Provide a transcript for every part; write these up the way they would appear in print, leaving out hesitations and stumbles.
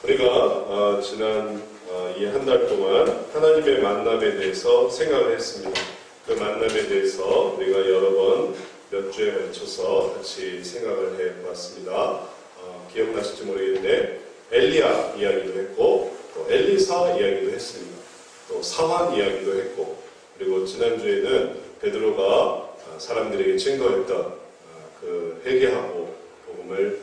우리가 지난 이 한 달 동안 하나님의 만남에 대해서 생각을 했습니다. 그 만남에 대해서 우리가 여러 번 몇 주에 걸쳐서 같이 생각을 해보았습니다. 기억나실지 모르겠는데 엘리야 이야기도 했고 또 엘리사 이야기도 했습니다. 또 사환 이야기도 했고 그리고 지난주에는 베드로가 사람들에게 증거했던 그 회개하고 복음을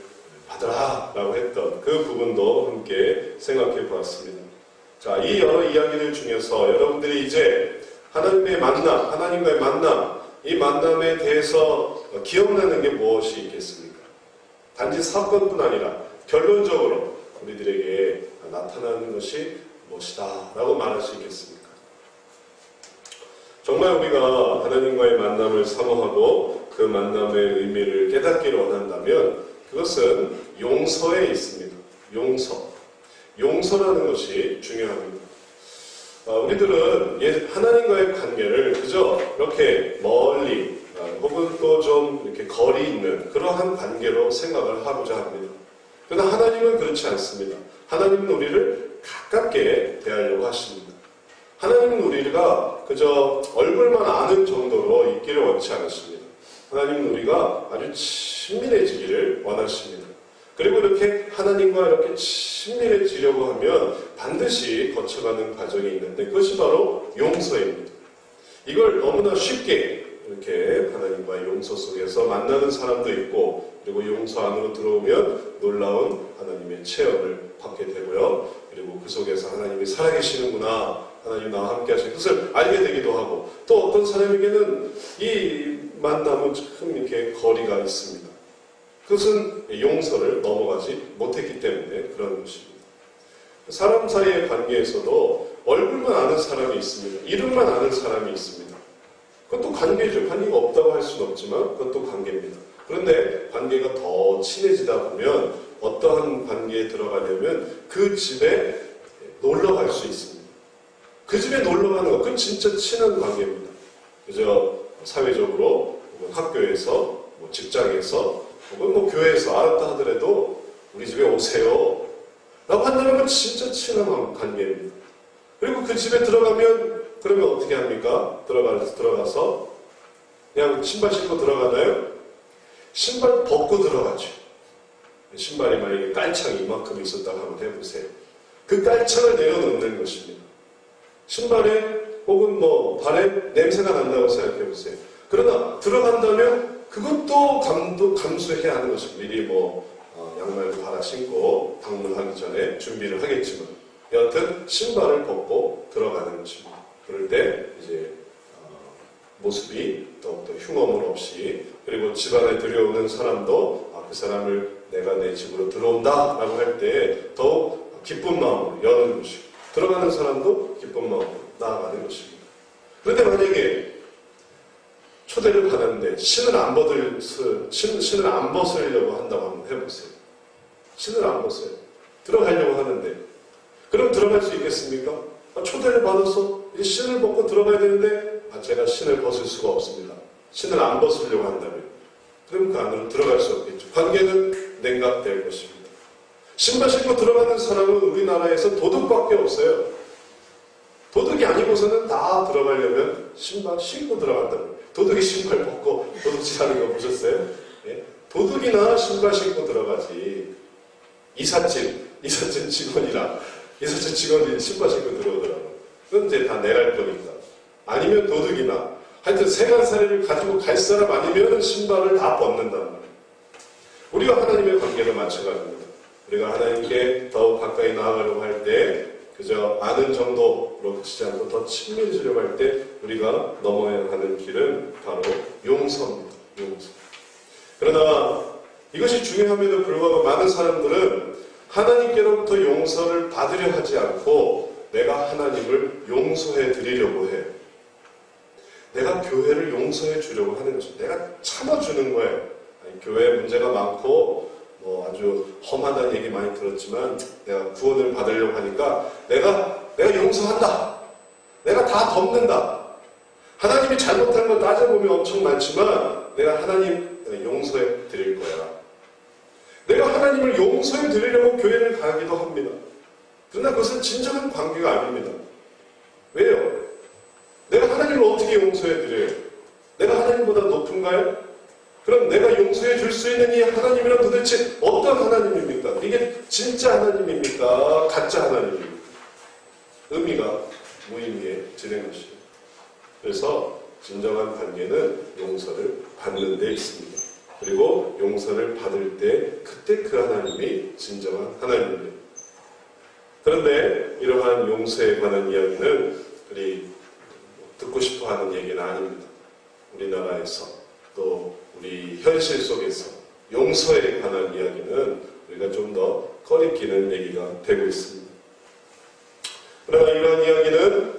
받으라 라고 했던 그 부분도 함께 생각해 보았습니다. 자, 이 여러 이야기들 중에서 여러분들이 이제 하나님의 만남, 하나님과의 만남, 이 만남에 대해서 기억나는 게 무엇이 있겠습니까? 단지 사건뿐 아니라 결론적으로 우리들에게 나타나는 것이 무엇이다 라고 말할 수 있겠습니까? 정말 우리가 하나님과의 만남을 사모하고 그 만남의 의미를 깨닫기를 원한다면 그것은 용서에 있습니다. 용서라는 것이 중요합니다. 우리들은 하나님과의 관계를 그저 이렇게 멀리 혹은 또 좀 이렇게 거리 있는 그러한 관계로 생각을 하고자 합니다. 그러나 하나님은 그렇지 않습니다. 하나님은 우리를 가깝게 대하려고 하십니다. 하나님은 우리가 그저 얼굴만 아는 정도로 있기를 원치 않으십니다. 하나님은 우리가 아주 친밀해지기를 원하십니다. 그리고 이렇게 하나님과 이렇게 친밀해지려고 하면 반드시 거쳐가는 과정이 있는데 그것이 바로 용서입니다. 이걸 너무나 쉽게 이렇게 하나님과의 용서 속에서 만나는 사람도 있고 그리고 용서 안으로 들어오면 놀라운 하나님의 체험을 받게 되고요. 그리고 그 속에서 하나님이 살아계시는구나, 하나님 나와 함께 하시는 것을 알게 되기도 하고 또 어떤 사람에게는 이 만남은 참 이렇게 거리가 있습니다. 그것은 용서를 넘어가지 못했기 때문에 그런 것입니다. 사람 사이의 관계에서도 얼굴만 아는 사람이 있습니다. 이름만 아는 사람이 있습니다. 그것도 관계죠. 관계가 없다고 할 수는 없지만 그것도 관계입니다. 그런데 관계가 더 친해지다 보면 어떠한 관계에 들어가려면 그 집에 놀러 갈 수 있습니다. 그 집에 놀러 가는 것, 그건 진짜 친한 관계입니다. 그저 사회적으로, 학교에서, 직장에서, 혹은 교회에서 알았다 하더라도 우리 집에 오세요 라고 한다는 건 진짜 친한 관계입니다. 그리고 그 집에 들어가면 그러면 어떻게 합니까? 들어가서 그냥 신발 신고 들어가나요? 신발 벗고 들어가죠. 신발이 만약에 깔창이 이만큼 있었다고 한번 해보세요. 그 깔창을 내려놓는 것입니다. 신발에 혹은 발에 냄새가 난다고 생각해보세요. 그러나 들어간다면 그것도 감수해야 하는 것입니다. 미리 양말도 갈아 신고 방문하기 전에 준비를 하겠지만 여하튼 신발을 벗고 들어가는 것입니다. 그럴 때 이제 모습이 더욱더 흉엄물 없이 그리고 집안에 들여오는 사람도 그 사람을 내가 내 집으로 들어온다 라고 할 때 더욱 기쁜 마음으로 여는 것이고 들어가는 사람도 기쁜 마음으로 나아가는 것입니다. 그런데 만약에 초대를 받았는데 신을 안 벗으려고 한다고 한번 해보세요. 신을 안 벗어요. 들어가려고 하는데 그럼 들어갈 수 있겠습니까? 초대를 받아서 이제 신을 벗고 들어가야 되는데 제가 신을 벗을 수가 없습니다. 신을 안 벗으려고 한다면 그럼 그 안으로 들어갈 수 없겠죠. 관계는 냉각될 것입니다. 신발 신고 들어가는 사람은 우리나라에서 도둑밖에 없어요. 도둑이 아니고서는 다 들어가려면 신발 신고 들어간다는 거예요. 도둑이 신발 벗고 도둑질하는 거 보셨어요? 예? 도둑이나 신발 신고 들어가지. 이삿짐 직원이 신발 신고 들어오더라고요. 그건 이제 다 내갈 거니까. 아니면 도둑이나 하여튼 세간살이를 가지고 갈 사람 아니면 신발을 다 벗는단 말이에요. 우리가 하나님의 관계도 마찬가지입니다. 우리가 하나님께 더욱 가까이 나아가려고 할 때 그저 아는 정도로 그치지 않고 더 친밀해지려고 할 때 우리가 넘어야 하는 길은 바로 용서입니다. 용서. 그러나 이것이 중요함에도 불구하고 많은 사람들은 하나님께로부터 용서를 받으려 하지 않고 내가 하나님을 용서해 드리려고 해요. 내가 교회를 용서해 주려고 하는 것입니다. 내가 참아주는 거예요. 교회에 문제가 많고 아주 험하다는 얘기 많이 들었지만 내가 구원을 받으려고 하니까 내가 용서한다. 내가 다 덮는다. 하나님이 잘못한 걸 따져보면 엄청 많지만 내가 하나님 용서해 드릴 거야. 내가 하나님을 용서해 드리려고 교회를 가기도 합니다. 그러나 그것은 진정한 관계가 아닙니다. 왜요? 내가 하나님을 어떻게 용서해드려요? 내가 하나님보다 높은가요? 그럼 내가 용서해 줄 수 있는 이 하나님이란 도대체 어떤 하나님입니까? 이게 진짜 하나님입니까? 가짜 하나님입니까? 의미가 무의미해지는 것이에요. 그래서 진정한 관계는 용서를 받는 데 있습니다. 그리고 용서를 받을 때 그때 그 하나님이 진정한 하나님입니다. 그런데 이러한 용서에 관한 이야기는 우리 듣고 싶어하는 얘기는 아닙니다. 우리나라에서 또 우리 현실 속에서 용서에 관한 이야기는 우리가 좀 더 꺼리끼는 얘기가 되고 있습니다. 그러나 이러한 이야기는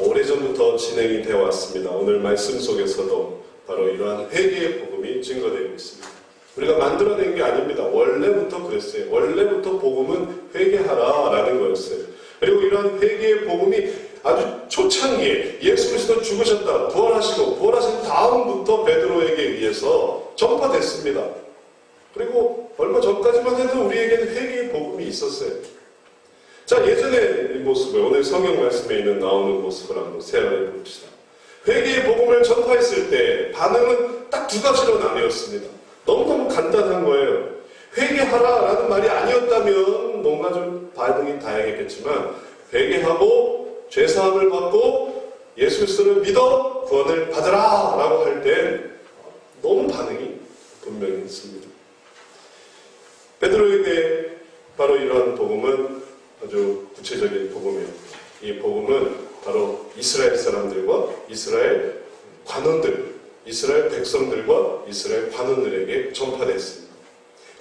오래전부터 진행이 되어 왔습니다. 오늘 말씀 속에서도 바로 이러한 회개의 복음이 증거되고 있습니다. 우리가 만들어낸 게 아닙니다. 원래부터 그랬어요. 원래부터 복음은 회개하라라는 거였어요. 그리고 이러한 회개의 복음이 아주 초창기에 예수 그리스도 죽으셨다, 부활하시고 부활하신 다음부터 베드로에게 의해서 전파됐습니다. 그리고 얼마 전까지만 해도 우리에게는 회개의 복음이 있었어요. 자, 예전의 이 모습을 오늘 성경 말씀에 있는 나오는 모습을 한번 세어내 봅시다. 회개의 복음을 전파했을 때 반응은 딱 두 가지로 나뉘었습니다. 너무너무 간단한 거예요. 회개하라라는 말이 아니었다면 뭔가 좀 반응이 다양했겠지만 회개하고 죄사함을 받고 예수 그리스도를 믿어 구원을 받으라 라고 할 때 너무 반응이 분명히 있습니다. 베드로에게 바로 이러한 복음은 아주 구체적인 복음이에요. 이 복음은 바로 이스라엘 사람들과 이스라엘 관원들, 이스라엘 백성들과 이스라엘 관원들에게 전파됐습니다.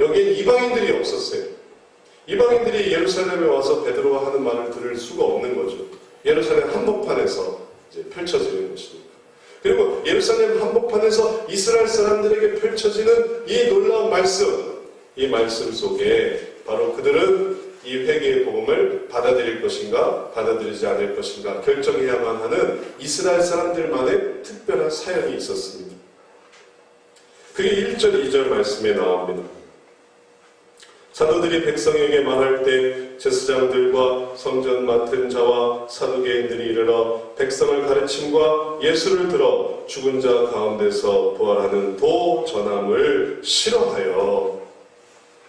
여기엔 이방인들이 없었어요. 이방인들이 예루살렘에 와서 베드로가 하는 말을 들을 수가 없는 거죠. 예루살렘 한복판에서 이제 펼쳐지는 것입니다. 그리고 예루살렘 한복판에서 이스라엘 사람들에게 펼쳐지는 이 놀라운 말씀, 이 말씀 속에 바로 그들은 이 회개의 복음을 받아들일 것인가 받아들이지 않을 것인가 결정해야만 하는 이스라엘 사람들만의 특별한 사연이 있었습니다. 그게 1절 2절 말씀에 나옵니다. 사도들이 백성에게 말할 때 제사장들과 성전 맡은 자와 사두개인들이 이르러 백성을 가르침과 예수를 들어 죽은 자 가운데서 부활하는 도 전함을 싫어하여.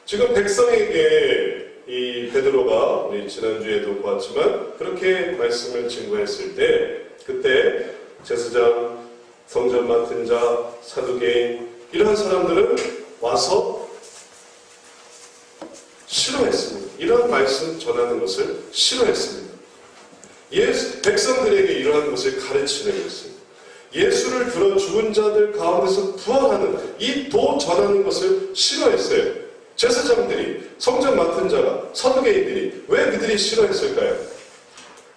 지금 백성에게 이 베드로가 우리 지난주에도 보았지만 그렇게 말씀을 증거했을 때 그때 제사장, 성전 맡은 자, 사두개인 이러한 사람들은 와서 싫어했습니다. 이러한 말씀 전하는 것을 싫어했습니다. 백성들에게 이러한 것을 가르치는 것입니다. 예수를 들어 죽은 자들 가운데서 부활하는 이 도 전하는 것을 싫어했어요. 제사장들이, 성전 맡은 자가, 사두개인들이 왜 그들이 싫어했을까요?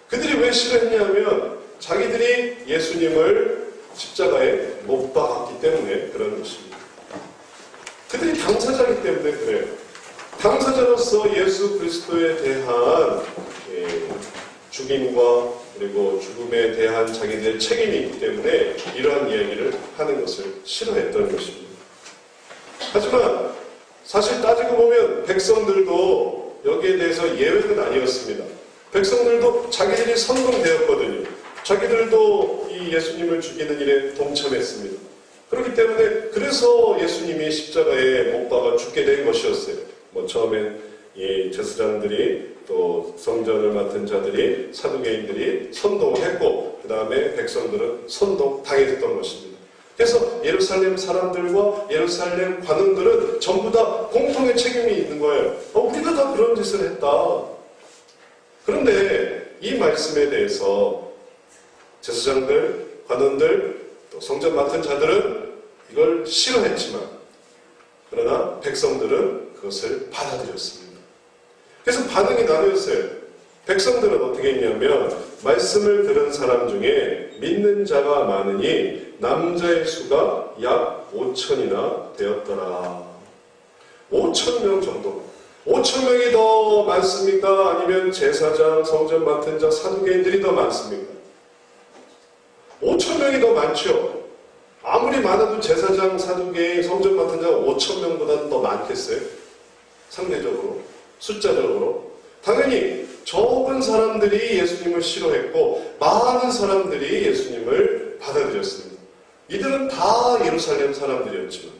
그들이 왜 싫어했냐면 자기들이 예수님을 십자가에 못 박았기 때문에 그런 것입니다. 그들이 당사자이기 때문에 그래요. 당사자로서 예수 그리스도에 대한 죽임과 그리고 죽음에 대한 자기들의 책임이 있기 때문에 이러한 이야기를 하는 것을 싫어했던 것입니다. 하지만 사실 따지고 보면 백성들도 여기에 대해서 예외는 아니었습니다. 백성들도 자기들이 선동되었거든요. 자기들도 이 예수님을 죽이는 일에 동참했습니다. 그렇기 때문에 그래서 예수님이 십자가에 못 박아 죽게 된 것이었어요. 처음엔 이 제사장들이 또 성전을 맡은 자들이 사두개인들이 선동을 했고 그 다음에 백성들은 선동당했던 것입니다. 그래서 예루살렘 사람들과 예루살렘 관원들은 전부 다 공통의 책임이 있는 거예요. 우리가 다 그런 짓을 했다. 그런데 이 말씀에 대해서 제사장들, 관원들, 또 성전 맡은 자들은 이걸 싫어했지만 그러나 백성들은 그것을 받아들였습니다. 그래서 반응이 나뉘었어요. 백성들은 어떻게 했냐면 말씀을 들은 사람 중에 믿는 자가 많으니 남자의 수가 약 5천이나 되었더라. 5,000명 정도. 5,000명이 더 많습니까? 아니면 제사장, 성전 맡은 자, 사두개인들이 더 많습니까? 5,000명이 더 많죠. 아무리 많아도 제사장, 사두개인, 성전 맡은 자가 5,000명보다는 더 많겠어요? 상대적으로, 숫자적으로. 당연히 적은 사람들이 예수님을 싫어했고 많은 사람들이 예수님을 받아들였습니다. 이들은 다 예루살렘 사람들이었지만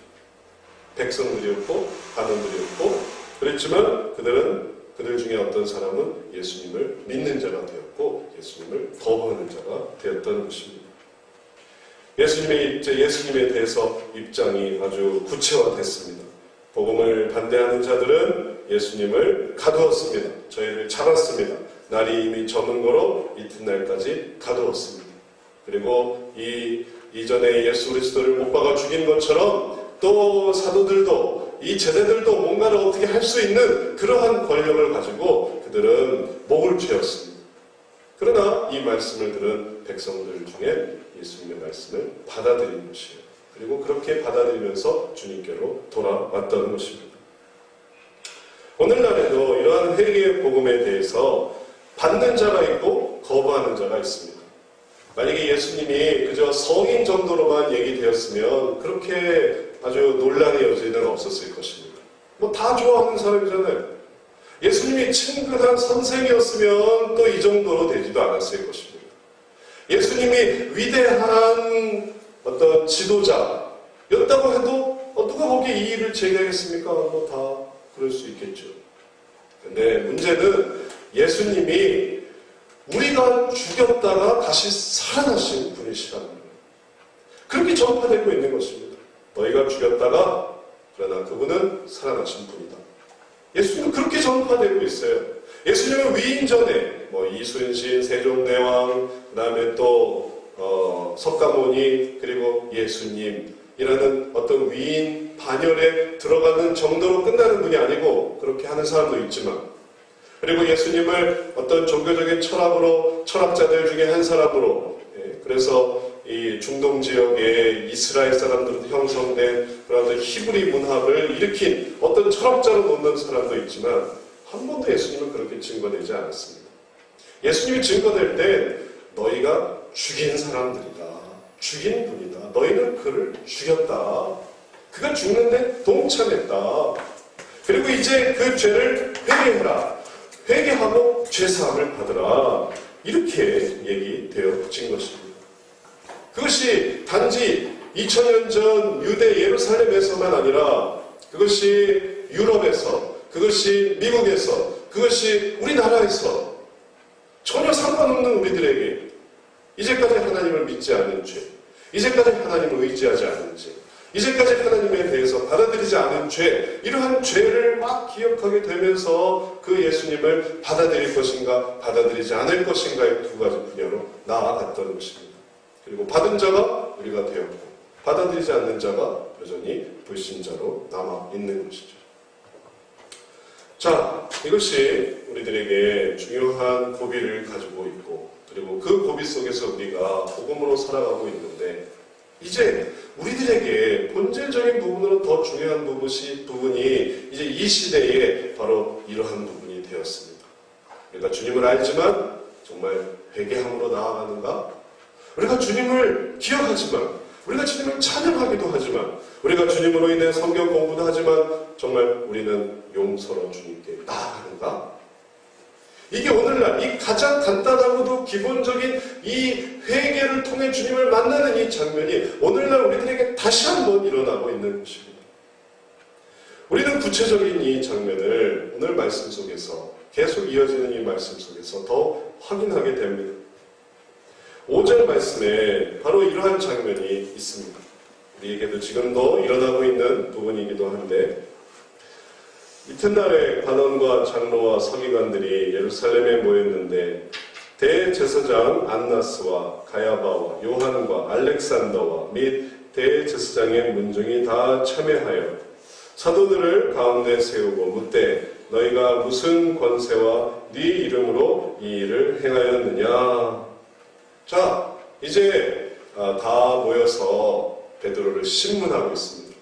백성들이었고 관원들이었고 그랬지만 그들 중에 어떤 사람은 예수님을 믿는 자가 되었고 예수님을 거부하는 자가 되었던 것입니다. 예수님에 대해서 입장이 아주 구체화됐습니다. 복음을 반대하는 자들은 예수님을 가두었습니다. 저희를 잡았습니다. 날이 이미 저문 거로 이튿날까지 가두었습니다. 그리고 이전에 예수 그리스도를 못 박아 죽인 것처럼 또 사도들도 이 제자들도 뭔가를 어떻게 할 수 있는 그러한 권력을 가지고 그들은 목을 죄었습니다. 그러나 이 말씀을 들은 백성들 중에 예수님의 말씀을 받아들인 것이에요. 그리고 그렇게 받아들이면서 주님께로 돌아왔던 것입니다. 오늘날에도 이러한 회개의 복음에 대해서 받는 자가 있고 거부하는 자가 있습니다. 만약에 예수님이 그저 성인 정도로만 얘기되었으면 그렇게 아주 논란의 여지는 없었을 것입니다. 다 좋아하는 사람이잖아요. 예수님이 친근한 선생이었으면 또 이 정도로 되지도 않았을 것입니다. 예수님이 위대한 어떤 지도자였다고 해도 누가 거기에 이의를 제기하겠습니까? 다 그럴 수 있겠죠. 근데 문제는 예수님이 우리가 죽였다가 다시 살아나신 분이시라는 거예요. 그렇게 전파되고 있는 것입니다. 너희가 죽였다가 그러나 그분은 살아나신 분이다. 예수님은 그렇게 전파되고 있어요. 예수님은 위임 전에 이순신, 세종대왕, 그 다음에 또 석가모니 그리고 예수님이라는 어떤 위인 반열에 들어가는 정도로 끝나는 분이 아니고 그렇게 하는 사람도 있지만 그리고 예수님을 어떤 종교적인 철학자들 중에 한 사람으로 그래서 이 중동 지역에 이스라엘 사람들로 형성된 그런 히브리 문학을 일으킨 어떤 철학자로 놓는 사람도 있지만 한 번도 예수님은 그렇게 증거되지 않았습니다. 예수님이 증거될 때 너희가 죽인 사람들이다. 죽인 분이다. 너희는 그를 죽였다. 그가 죽는데 동참했다. 그리고 이제 그 죄를 회개해라. 회개하고 죄사함을 받으라. 이렇게 얘기되어진 것입니다. 그것이 단지 2000년 전 유대 예루살렘에서만 아니라 그것이 유럽에서, 그것이 미국에서, 그것이 우리나라에서 전혀 상관없는 우리들에게 이제까지 하나님을 믿지 않는 죄, 이제까지 하나님을 의지하지 않은 죄, 이제까지 하나님에 대해서 받아들이지 않은 죄, 이러한 죄를 막 기억하게 되면서 그 예수님을 받아들일 것인가 받아들이지 않을 것인가의 두 가지 분야로 나아갔던 것입니다. 그리고 받은 자가 우리가 되었고 받아들이지 않는 자가 여전히 불신자로 남아있는 것이죠. 자, 이것이 우리들에게 중요한 고비를 가지고 있고 그리고 그 고비 속에서 우리가 복음으로 살아가고 있는데 이제 우리들에게 본질적인 부분으로 더 중요한 부분이 이제 이 시대에 바로 이러한 부분이 되었습니다. 우리가 주님을 알지만 정말 회개함으로 나아가는가? 우리가 주님을 기억하지만 우리가 주님을 찬양하기도 하지만 우리가 주님으로 인해 성경 공부도 하지만 정말 우리는 용서로 주님께 나아가는가? 이게 오늘날 이 가장 간단하고도 기본적인 이 회개를 통해 주님을 만나는 이 장면이 오늘날 우리들에게 다시 한번 일어나고 있는 것입니다. 우리는 구체적인 이 장면을 오늘 말씀 속에서 계속 이어지는 이 말씀 속에서 더 확인하게 됩니다. 5절 말씀에 바로 이러한 장면이 있습니다. 우리에게도 지금도 일어나고 있는 부분이기도 한데 이튿날에 관원과 장로와 서기관들이 예루살렘에 모였는데 대제사장 안나스와 가야바와 요한과 알렉산더와 및 대제사장의 문중이 다 참여하여 사도들을 가운데 세우고 묻되 너희가 무슨 권세와 네 이름으로 이 일을 행하였느냐. 자, 이제 다 모여서 베드로를 신문하고 있습니다.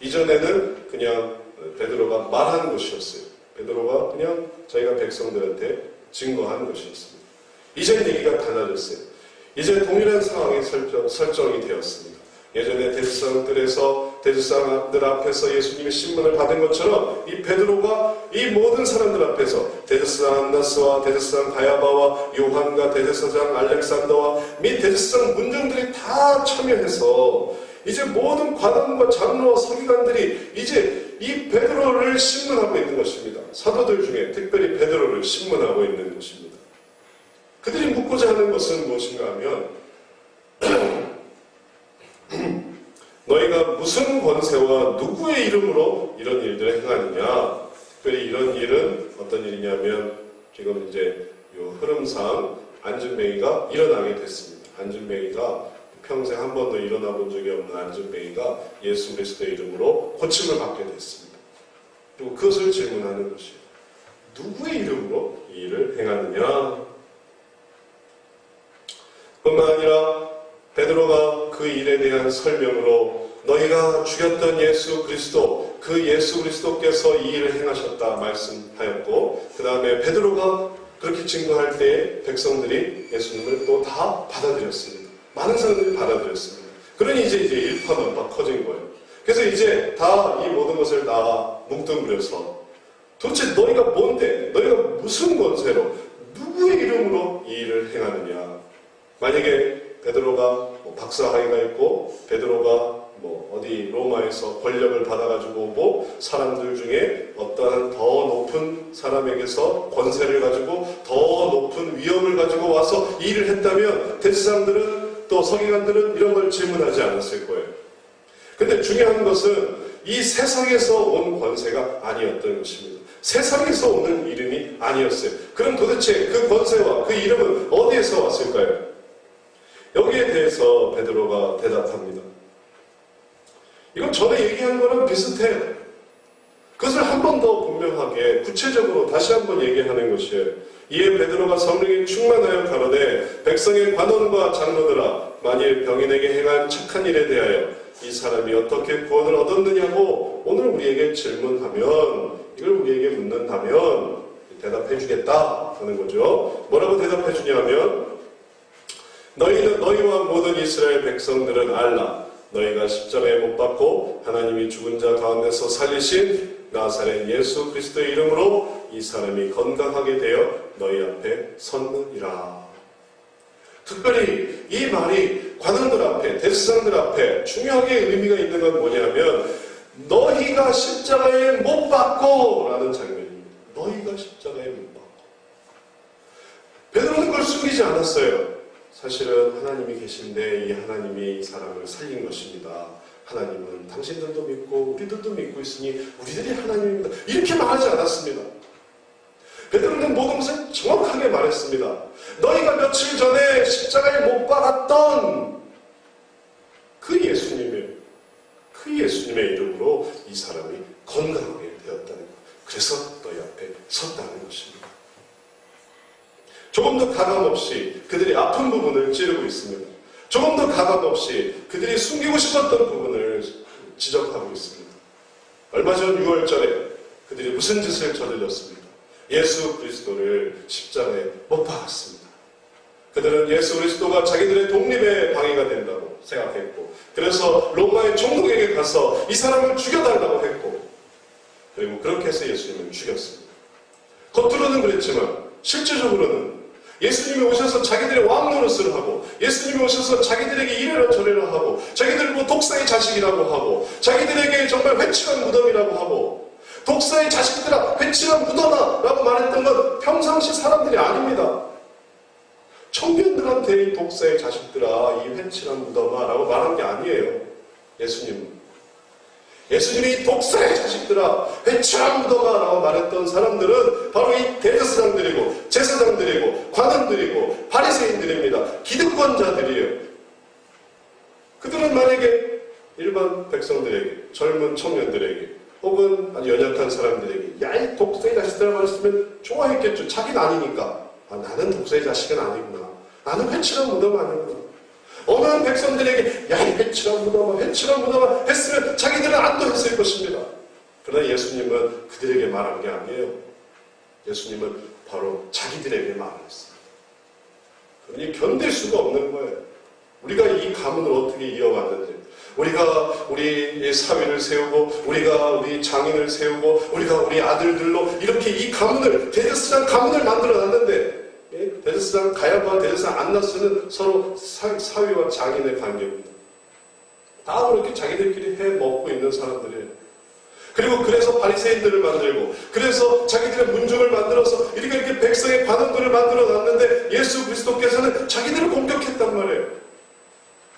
이전에는 그냥 베드로가 말하는 것이었어요. 베드로가 그냥 자기가 백성들한테 증거하는 것이었습니다. 이제 얘기가 달라졌어요. 이제 동일한 상황이 설정이 되었습니다. 예전에 대제사장들에서 대저 사람들 앞에서 예수님의 신문을 받은 것처럼 이 베드로가 이 모든 사람들 앞에서 대제사장 안나스와 대제사장 가야바와 요한과 대제사장 알렉산더와 및 대제사장 문정들이 다 참여해서 이제 모든 관원과 장로와 서기관들이 이제 이 베드로를 신문하고 있는 것입니다. 사도들 중에 특별히 베드로를 신문하고 있는 것입니다. 그들이 묻고자 하는 것은 무엇인가 하면 너희가 무슨 권세와 누구의 이름으로 이런 일들을 행하느냐. 특별히 이런 일은 어떤 일이냐면 지금 이제 이 흐름상 안준뱅이가 일어나게 됐습니다. 안준뱅이가 평생 한 번도 일어나 본 적이 없는 안준뱅이가 예수 그리스도의 이름으로 고침을 받게 됐습니다. 그리고 그것을 질문하는 것이에요. 누구의 이름으로 이 일을 행하느냐? 뿐만 아니라 베드로가 그 일에 대한 설명으로 너희가 죽였던 예수 그리스도, 그 예수 그리스도께서 이 일을 행하셨다 말씀하였고, 그 다음에 베드로가 그렇게 증거할 때에 백성들이 예수님을 또 다 받아들였습니다. 많은 사람들이 받아들였습니다. 그러니 이제 일파만파 커진 거예요. 그래서 이제 다 이 모든 것을 다 뭉뚱그려서 도대체 너희가 뭔데? 너희가 무슨 권세로 누구의 이름으로 이 일을 행하느냐? 만약에 베드로가 박사학위가 있고 베드로가 어디 로마에서 권력을 받아가지고 오고 사람들 중에 어떠한 더 높은 사람에게서 권세를 가지고 더 높은 위엄을 가지고 와서 이 일을 했다면 대제사장들은 또 서기관들은 이런 걸 질문하지 않았을 거예요. 근데 중요한 것은 이 세상에서 온 권세가 아니었던 것입니다. 세상에서 오는 이름이 아니었어요. 그럼 도대체 그 권세와 그 이름은 어디에서 왔을까요? 여기에 대해서 베드로가 대답합니다. 이건 전에 얘기한 거랑 비슷해요. 그것을 한 번 더 분명하게 구체적으로 다시 한번 얘기하는 것이에요. 이에 베드로가 성령에 충만하여 가로되 백성의 관원과 장로들아 만일 병인에게 행한 착한 일에 대하여 이 사람이 어떻게 구원을 얻었느냐고 오늘 우리에게 질문하면 이걸 우리에게 묻는다면 대답해 주겠다 하는 거죠. 뭐라고 대답해 주냐면 너희는 너희와 모든 이스라엘 백성들은 알라 너희가 십자가에 못 박고 하나님이 죽은 자 가운데서 살리신 나사렛 예수 그리스도의 이름으로 이 사람이 건강하게 되어 너희 앞에 섰느니라. 특별히 이 말이 관원들 앞에 대제사장들 앞에 중요하게 의미가 있는 건 뭐냐면 너희가 십자가에 못 박고 라는 장면입니다. 너희가 십자가에 못 박고. 베드로는 그걸 숨기지 않았어요. 사실은 하나님이 계신데 이 하나님이 이 사람을 살린 것입니다. 하나님은 당신들도 믿고 우리들도 믿고 있으니 우리들이 하나님입니다. 이렇게 말하지 않았습니다. 베드로는 모든 것을 정확하게 말했습니다. 너희가 며칠 전에 십자가에 못 박았던 그 예수님의 이름으로 이 사람이 건강하게 되었다는 것. 그래서 너희 앞에 섰다는 것입니다. 조금 더 가감없이 그들이 아픈 부분을 찌르고 있습니다. 조금 더 가감없이 그들이 숨기고 싶었던 부분을 지적하고 있습니다. 얼마 전 6월절에 그들이 무슨 짓을 저질렀습니까? 예수 그리스도를 십자가에 못 박았습니다. 그들은 예수 그리스도가 자기들의 독립에 방해가 된다고 생각했고 그래서 로마의 총독에게 가서 이 사람을 죽여달라고 했고 그리고 그렇게 해서 예수님을 죽였습니다. 겉으로는 그랬지만 실제적으로는 예수님이 오셔서 자기들의 왕 노릇을 하고 예수님이 오셔서 자기들에게 이래라 저래라 하고 자기들 독사의 자식이라고 하고 자기들에게 정말 회칠한 무덤이라고 하고 독사의 자식들아 회칠한 무덤아 라고 말했던 건 평상시 사람들이 아닙니다. 청년들한테 이 독사의 자식들아 이 회칠한 무덤아 라고 말한 게 아니에요. 예수님이 독사의 자식들아 회칠한 무덤아 라고 말했던 사람들은 바로 이 대제사장들이고 제사장들이고 관원들이고 바리새인들입니다. 기득권자들이에요. 그들은 만약에 일반 백성들에게 젊은 청년들에게 혹은 아주 연약한 사람들에게 야 이 독사의 자식들아 말했으면 좋아했겠죠. 자기는 아니니까. 나는 독사의 자식은 아니구나. 나는 회칠한 무덤 아니구나. 어느 백성들에게 야 이 회칠한 무덤아 했으면 자기들은 안도했을 것입니다. 그러나 예수님은 그들에게 말한 게 아니에요. 예수님은 바로 자기들에게 말을 했습니다. 그러니 견딜 수가 없는 거예요. 우리가 이 가문을 어떻게 이어왔는지 우리가 우리 사위를 세우고 우리가 우리 장인을 세우고 우리가 우리 아들들로 이렇게 이 가문을 대제사장 가문을 만들어놨는데 대제사장 가야바와 대제사장 안나스는 서로 사위와 장인의 관계입니다. 다 그렇게 자기들끼리 해 먹고 있는 사람들이에요. 그리고 그래서 바리새인들을 만들고 그래서 자기들의 문중을 만들어서 이렇게 백성의 관원들을 만들어놨는데 예수 그리스도께서는 자기들을 공격했단 말이에요.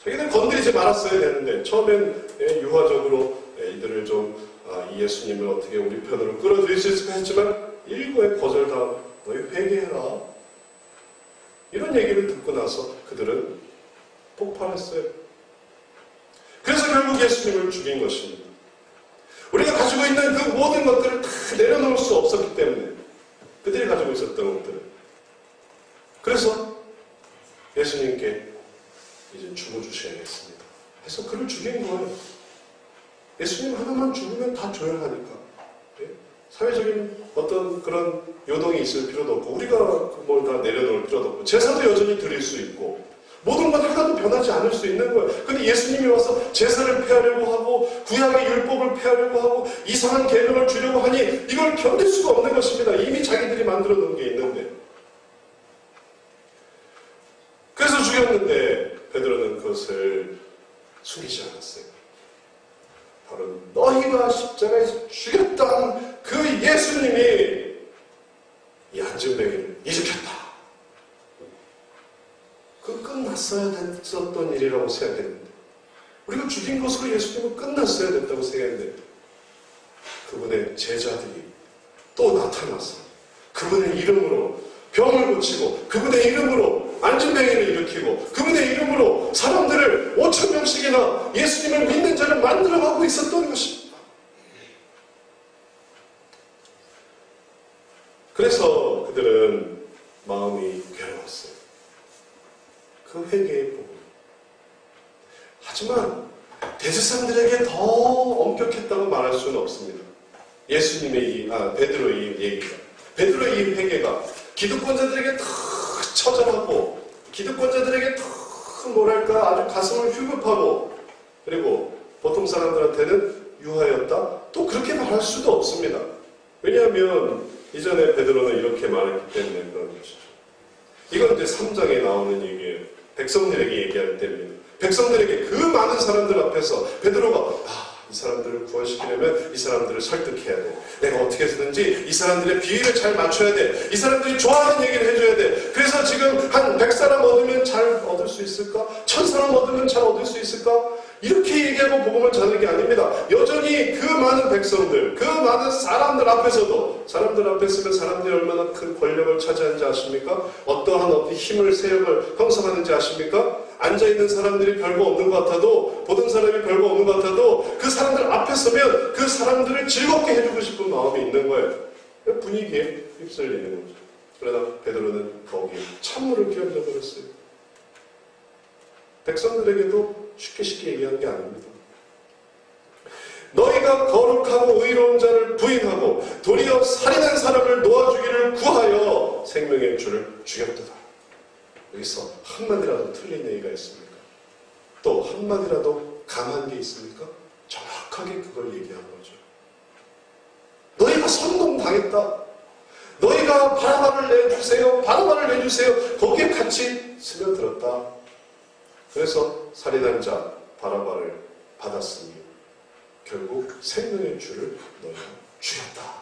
자기들 건드리지 말았어야 되는데 처음엔 유화적으로 이들을 좀 이 예수님을 어떻게 우리 편으로 끌어들일 수 있을까 했지만 일거에 거절당하고 너희 회개해라 이런 얘기를 듣고 나서 그들은 폭발했어요. 그래서 결국 예수님을 죽인 것입니다. 우리가 가지고 있는 그 모든 것들을 다 내려놓을 수 없었기 때문에 그들이 가지고 있었던 것들을 그래서 예수님께 이제 죽어주셔야겠습니다 해서 그를 죽인 거예요. 예수님 하나만 죽으면 다 조용하니까 사회적인 어떤 그런 요동이 있을 필요도 없고 우리가 뭘 다 내려놓을 필요도 없고 제사도 여전히 드릴 수 있고 모든 것 하나도 변하지 않을 수 있는 거예요. 근데 예수님이 와서 제사를 폐하려고 하고 구약의 율법을 폐하려고 하고 이상한 계명을 주려고 하니 이걸 견딜 수가 없는 것입니다. 이미 자기들이 만들어 놓은 게 있는데. 그래서 죽였는데 베드로는 그것을 숨기지 않았어요. 바로 너희가 십자가에서 죽였던 그 예수님이 이 안진뱅이를 일으켰다. 그 끝났어야 됐었던 일이라고 생각했는데 우리가 죽인 것으로 예수님은 끝났어야 됐다고 생각했는데 그분의 제자들이 또 나타나서 그분의 이름으로 병을 고치고 그분의 이름으로 안진뱅이를 일으키고 그분의 이름으로 사람들을 5,000명씩이나 예수님을 믿는 자를 만들어가고 있었던 것입니다. 그래서 그들은 마음이 괴로웠어요. 그 회개의 복음. 하지만 대제사장들에게 더 엄격했다고 말할 수는 없습니다. 예수님의 베드로의 이 얘기가 베드로의 이 회개가 기득권자들에게 더 처절하고 기득권자들에게 더 뭐랄까 아주 가슴을 휘급하고 그리고 보통 사람들한테는 유하였다? 또 그렇게 말할 수도 없습니다. 왜냐하면 이전에 베드로는 이렇게 말했기 때문에 그런 것이죠. 이건 이제 3장에 나오는 얘기예요. 백성들에게 얘기할 때입니다. 백성들에게 그 많은 사람들 앞에서 베드로가 이 사람들을 구원시키려면 이 사람들을 설득해야 돼. 내가 어떻게 해서든지 이 사람들의 비위를 잘 맞춰야 돼. 이 사람들이 좋아하는 얘기를 해줘야 돼. 그래서 지금 한 100사람 얻으면 잘 얻을 수 있을까? 1000사람 얻으면 잘 얻을 수 있을까? 이렇게 얘기하고 복음을 전하는 게 아닙니다. 여전히 그 많은 백성들, 그 많은 사람들 앞에서도 사람들 앞에 서면 사람들이 얼마나 큰 권력을 차지하는지 아십니까? 어떠한 힘을, 세력을 형성하는지 아십니까? 앉아있는 사람들이 별거 없는 것 같아도 보던 사람이 별거 없는 것 같아도 그 사람들 앞에 서면 그 사람들을 즐겁게 해주고 싶은 마음이 있는 거예요. 분위기에 휩쓸리는 거죠. 그러나 베드로는 거기에 찬물을 끼얹어 버렸어요. 백성들에게도 쉽게 얘기하는 게 아닙니다. 너희가 거룩하고 의로운 자를 부인하고 도리어 살인한 사람을 놓아주기를 구하여 생명의 주를 죽였도다. 여기서 한마디라도 틀린 얘기가 있습니까? 또 한마디라도 강한 게 있습니까? 정확하게 그걸 얘기한 거죠. 너희가 선동당했다. 너희가 바라바를 내주세요. 바라바를 내주세요. 거기에 같이 스며들었다. 그래서 살인한 자 바라바를 받았으니 결국 생명의 주를 너희가 죽였다.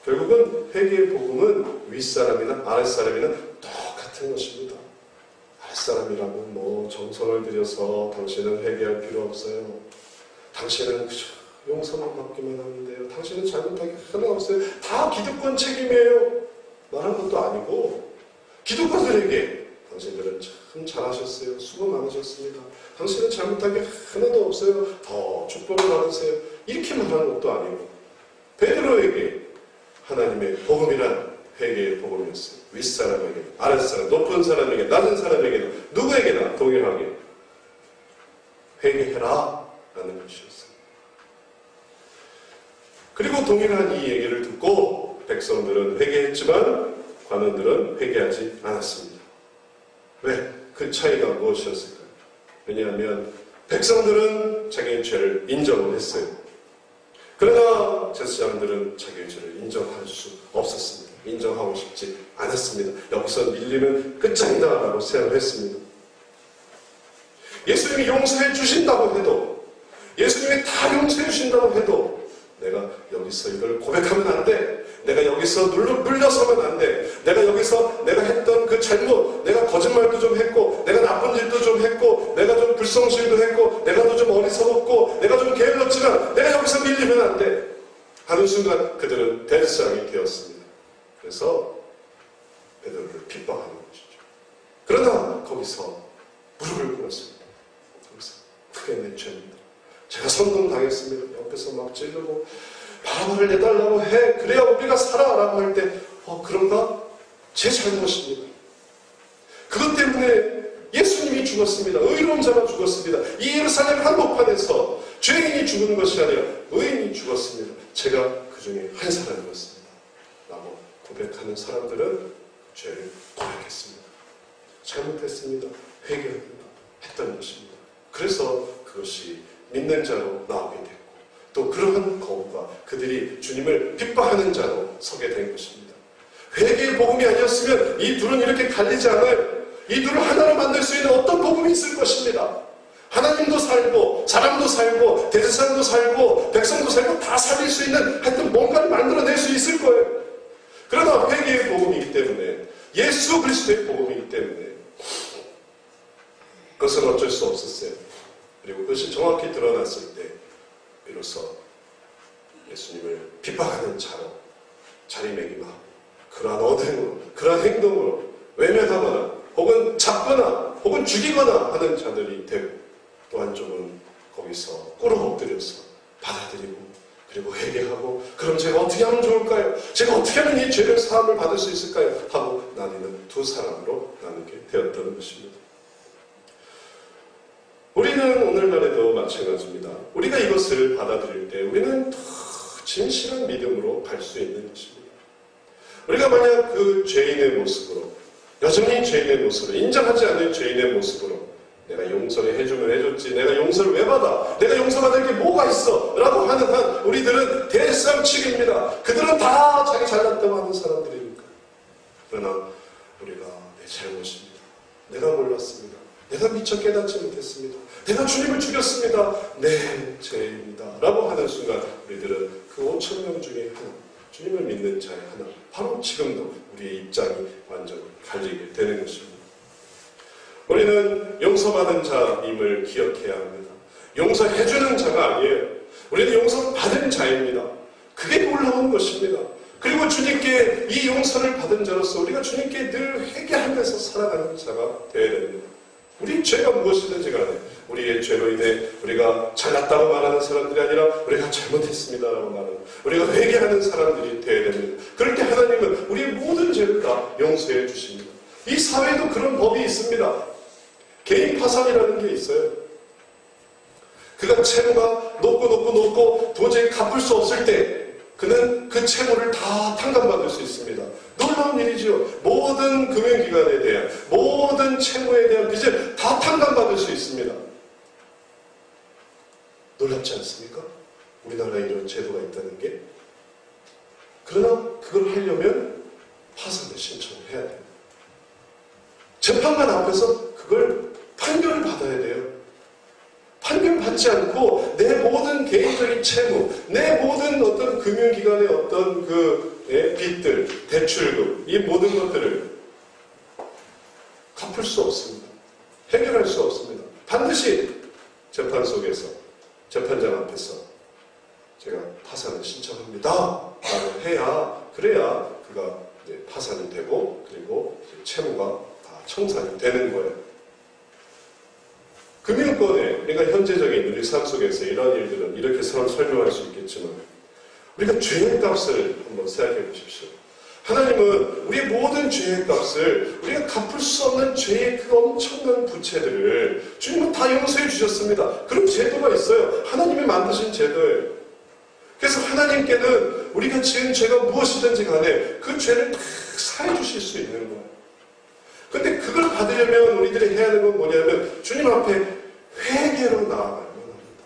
결국은 회개의 복음은 윗사람이나 아랫사람이나 똑같은 것입니다. 아랫사람이라면 뭐 정성을 들여서 당신은 회개할 필요 없어요. 당신은 용서만 받기만 하면 돼요. 당신은 잘못하기 하나 없어요. 다 기득권 책임이에요. 말한 것도 아니고 기득권들에게 당신들은 참 잘하셨어요. 수고 많으셨습니다. 당신은 잘못한 게 하나도 없어요. 더 축복을 받으세요. 이렇게 말하는 것도 아니고 베드로에게 하나님의 복음이란 회개의 복음이었어요. 윗사람에게, 아랫사람, 높은 사람에게, 낮은 사람에게나 누구에게나 동일하게 회개해라 라는 것이었어요. 그리고 동일한 이 얘기를 듣고 백성들은 회개했지만 관원들은 회개하지 않았습니다. 왜? 그 차이가 무엇이었을까요? 왜냐하면 백성들은 자기의 죄를 인정을 했어요. 그러나 제사장들은 자기의 죄를 인정할 수 없었습니다. 인정하고 싶지 않았습니다. 여기서 밀리는 끝장이다라고 생각을 했습니다. 예수님이 용서해 주신다고 해도, 예수님이 다 용서해 주신다고 해도 내가 여기서 이걸 고백하면 안 돼. 내가 여기서 물러서면 안 돼. 내가 여기서 내가 했던 그 잘못, 내가 거짓말도 좀 했고, 내가 나쁜 짓도 좀 했고, 내가 좀 불성실도 했고, 내가 좀 어리석었고, 내가 좀 게을렀지만 내가 여기서 밀리면 안 돼. 하는 순간 그들은 대상이 되었습니다. 그래서 베드로를 핍박하는 것이죠. 그러나 거기서 무릎을 꿇었습니다. 거기서 그게 내 죄입니다. 제가 선동당했습니다. 옆에서 막 찌르고 바람을 내달라고 해. 그래야 우리가 살아라고 할 때 그런가? 제 잘못입니다. 그것 때문에 예수님이 죽었습니다. 의로운 자가 죽었습니다. 이 예루살렘 한복판에서 죄인이 죽은 것이 아니라 의인이 죽었습니다. 제가 그 중에 한 사람이었습니다. 라고 고백하는 사람들은 죄를 고백했습니다. 잘못했습니다. 회개합니다. 했던 것입니다. 그래서 그것이 믿는 자로 나오게 됐고, 또 그러한 거울과 그들이 주님을 핍박하는 자로 서게 된 것입니다. 회개의 복음이 아니었으면 이 둘은 이렇게 갈리지 않아요. 이 둘을 하나로 만들 수 있는 어떤 복음이 있을 것입니다. 하나님도 살고 사람도 살고 대제사장도 살고 백성도 살고 다 살릴 수 있는 하여튼 뭔가를 만들어낼 수 있을 거예요. 그러나 회개의 복음이기 때문에, 예수 그리스도의 복음이기 때문에 그것은 어쩔 수 없었어요. 그리고 그것이 정확히 드러났을 때 비로소 예수님을 핍박하는 자로 자리매김하고 그러한 어등으로, 그러한 행동으로 외면하거나 혹은 잡거나 혹은 죽이거나 하는 자들이 되고, 또 한쪽은 거기서 꿇어 엎드려서 받아들이고 그리고 회개하고, 그럼 제가 어떻게 하면 좋을까요? 제가 어떻게 하면 이 죄를 사함을 받을 수 있을까요? 하고 나뉘는 두 사람으로 나누게 되었던 것입니다. 우리는 오늘날에도 마찬가지입니다. 우리가 이것을 받아들일 때 우리는 더 진실한 믿음으로 갈 수 있는 것입니다. 우리가 만약 그 죄인의 모습으로, 여전히 죄인의 모습으로, 인정하지 않는 죄인의 모습으로 내가 용서를 해주면 해줬지, 내가 용서를 왜 받아? 내가 용서받을 게 뭐가 있어? 라고 하는 한 우리들은 대상치기입니다. 그들은 다 자기 잘났다고 하는 사람들이니까. 그러나 우리가 내 잘못입니다. 내가 몰랐습니다. 내가 미처 깨닫지 못했습니다. 내가 주님을 죽였습니다. 네, 죄입니다. 라고 하는 순간 우리들은 그 5,000명 중에 하나, 주님을 믿는 자의 하나, 바로 지금도 우리의 입장이 완전히 갈리게 되는 것입니다. 우리는 용서받은 자임을 기억해야 합니다. 용서해주는 자가 아니에요. 우리는 용서받은 자입니다. 그게 놀라운 것입니다. 그리고 주님께 이 용서를 받은 자로서 우리가 주님께 늘 회개하면서 살아가는 자가 되어야 됩니다. 우리 죄가 무엇이든지 간에 우리의 죄로 인해 우리가 잘났다고 말하는 사람들이 아니라 우리가 잘못했습니다라고 말하는, 우리가 회개하는 사람들이 되어야 됩니다. 그럴 때 하나님은 우리의 모든 죄를 다 용서해 주십니다. 이 사회에도 그런 법이 있습니다. 개인 파산이라는 게 있어요. 그가 채무가 높고 도저히 갚을 수 없을 때 그는 그 채무를 다 탕감받을 수 있습니다. 놀라운 일이지요. 모든 금융기관에 대한, 모든 채무에 대한 빚을 다 탕감받을 수 있습니다. 놀랍지 않습니까? 우리나라에 이런 제도가 있다는 게. 그러나 그걸 하려면 파산을 신청을 해야 돼요. 재판관 앞에서 그걸 판결을 받아야 돼요. 판결 받지 않고 내 모든 개인적인 채무, 내 모든 어떤 금융기관의 어떤 빚들, 대출금, 이 모든 것들을 갚을 수 없습니다. 해결할 수 없습니다. 반드시 재판 속에서, 재판장 앞에서 제가 파산을 신청합니다 라고 해야, 그래야 그가 파산이 되고 그리고 채무가 다 청산이 되는 거예요. 금융권에, 그러니까 현재적인 우리 삶 속에서 이런 일들은 이렇게 설명할 수 있겠지만, 우리가 죄의 값을 한번 생각해 보십시오. 하나님은 우리의 모든 죄의 값을, 우리가 갚을 수 없는 죄의 그 엄청난 부채들을 주님은 다 용서해 주셨습니다. 그런 제도가 있어요. 하나님이 만드신 제도예요. 그래서 하나님께는 우리가 지은 죄가 무엇이든지 간에 그 죄를 다 사해 주실 수 있는 거예요. 근데 그걸 받으려면 우리들이 해야 하는 건 뭐냐면 주님 앞에 회개로 나아가야만 합니다.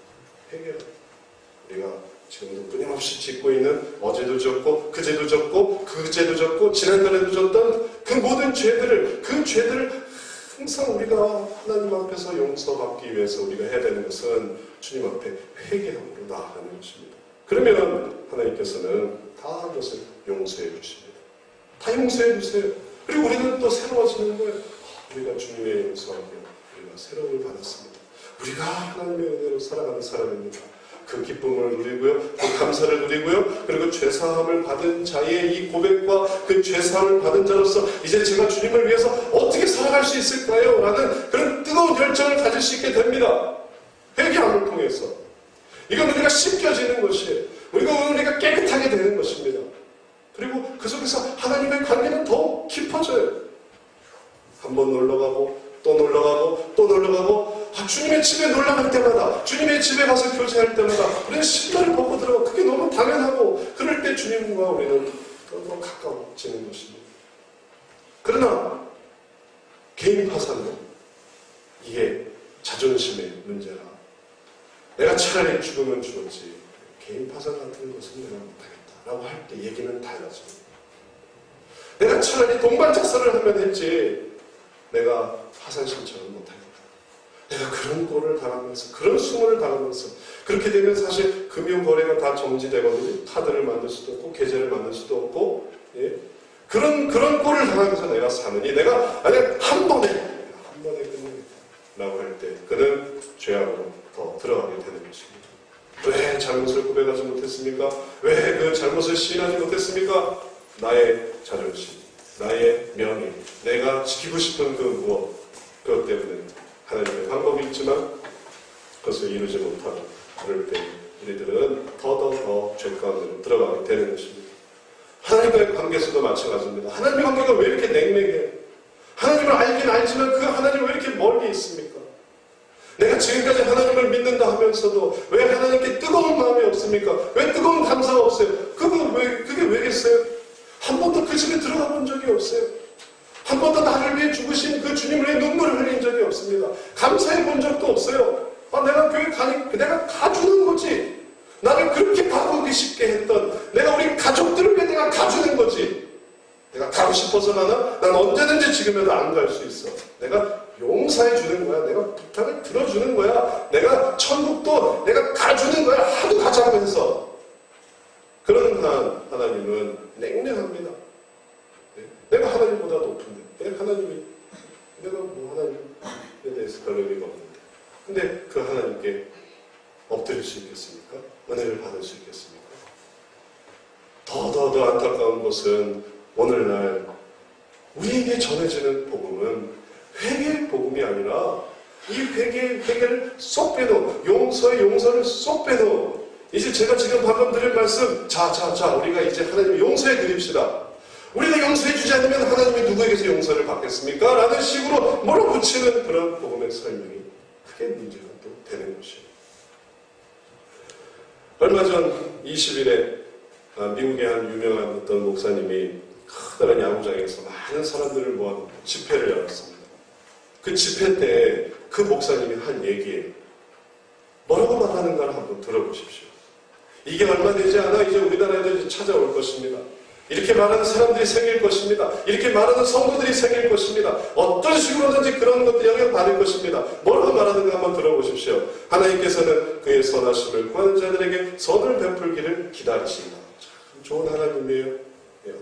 회개로. 우리가 지금도 끊임없이 짓고 있는 어제도 졌고 그제도 졌고 그제도 졌고 지난달에도 졌던 그 모든 죄들을, 그 죄들을 항상 우리가 하나님 앞에서 용서받기 위해서 우리가 해야 되는 것은 주님 앞에 회개함으로 나아가는 것입니다. 그러면 하나님께서는 다 그것을 용서해 주십니다. 다 용서해 주세요. 그리고 우리는 또 새로워지는 거예요. 우리가 주님의 용서하며 우리가 새로움을 받았습니다. 우리가 하나님의 은혜로 살아가는 사람입니다. 그 기쁨을 누리고요, 그 감사를 누리고요, 그리고 죄사함을 받은 자의 이 고백과 그 죄사함을 받은 자로서 이제 제가 주님을 위해서 어떻게 살아갈 수 있을까요? 라는 그런 뜨거운 열정을 가질 수 있게 됩니다. 회개함을 통해서. 이건 우리가 씻겨지는 것이에요. 우리가 깨끗하게 되는 것입니다. 그리고 그 속에서 하나님의 관계는 더욱 깊어져요. 한번 놀러가고 또 놀러가고 또 놀러가고, 주님의 집에 놀러갈 때마다, 주님의 집에 가서 교제할 때마다 우리는 신발을 벗고 들어가. 그게 너무 당연하고, 그럴 때 주님과 우리는 더 가까워지는 것입니다. 그러나 개인 파산은 이게 자존심의 문제라. 내가 차라리 죽으면 죽었지 개인 파산 같은 것은 내가 못하겠다라고 할 때 얘기는 달라집니다. 내가 차라리 동반작사를 하면 했지 내가 파산 신청은 못하겠다. 내가 그런 꼴을 당하면서, 그런 수모를 당하면서, 그렇게 되면 사실 금융거래가 다 정지되거든요. 카드를 만들 수도 없고 계좌를 만들 수도 없고, 예? 그런 꼴을 당하면서 내가 사느니, 내가 만약 한 번에 끝내겠다라고 할 때 그는 죄악으로 더 들어가게 되는 것입니다. 왜 잘못을 고백하지 못했습니까? 왜 그 잘못을 시인하지 못했습니까? 나의 자존심, 나의 명예, 내가 지키고 싶은 그 무엇, 그것 때문에 하나님의 방법이 있지만 그것을 이루지 못하고, 그럴 때 우리들은 더 죄 가운데로 들어가게 되는 것입니다. 하나님과의 관계에서도 마찬가지입니다. 하나님의 관계가 왜 이렇게 냉랭해요? 하나님을 알긴 알지만 그 하나님은 왜 이렇게 멀리 있습니까? 내가 지금까지 하나님을 믿는다 하면서도 왜 하나님께 뜨거운 마음이 없습니까? 왜 뜨거운 감사가 없어요? 그게 왜겠어요? 한 번도 그 집에 들어가 본 적이 없어요. 한 번도 나를 위해 죽으신 그 주님을 위해 눈물을 흘린 적이 없습니다. 감사해 본 적도 없어요. 내가 교회 가니 내가 가주는 거지. 나를 그렇게 바꾸기 쉽게 했던, 내가 우리 가족들을 위해 내가 가주는 거지. 내가 가고 싶어서 가나? 난 언제든지 지금에도 안 갈 수 있어. 내가 용서해 주는 거야. 내가 부탁을 들어주는 거야. 내가 천국도 내가 가주는 거야. 하도 가자고 해서. 그런 하나님은 냉랭합니다. 내가 하나님보다 높은데, 내가 하나님에 대해서 별 의미가 없는데, 근데 그 하나님께 엎드릴 수 있겠습니까? 은혜를 받을 수 있겠습니까? 더 안타까운 것은 오늘날 우리에게 전해지는 복음은 회개의 복음이 아니라 이 회개를 쏙 빼놓은, 용서를 쏙 빼놓은, 이제 제가 지금 방금 드린 말씀, 자, 우리가 이제 하나님을 용서해 드립시다. 우리가 용서해 주지 않으면 하나님이 누구에게서 용서를 받겠습니까? 라는 식으로 몰아붙이는 그런 복음의 설명이 크게 문제가 또 되는 것이에요. 얼마 전 20일에 미국의 한 유명한 어떤 목사님이 커다란 야구장에서 많은 사람들을 모아놓고 집회를 열었습니다. 그 집회 때 그 목사님이 한 얘기예요. 뭐라고 말하는가를 한번 들어보십시오. 이게 얼마 되지 않아 이제 우리나라에도 이제 찾아올 것입니다. 이렇게 말하는 사람들이 생길 것입니다. 이렇게 말하는 성도들이 생길 것입니다. 어떤 식으로든지 그런 것들이 영향받을 것입니다. 뭐라고 말하는가 한번 들어보십시오. 하나님께서는 그의 선하심을 구하는 자들에게 선을 베풀기를 기다리신다. 참 좋은 하나님이에요.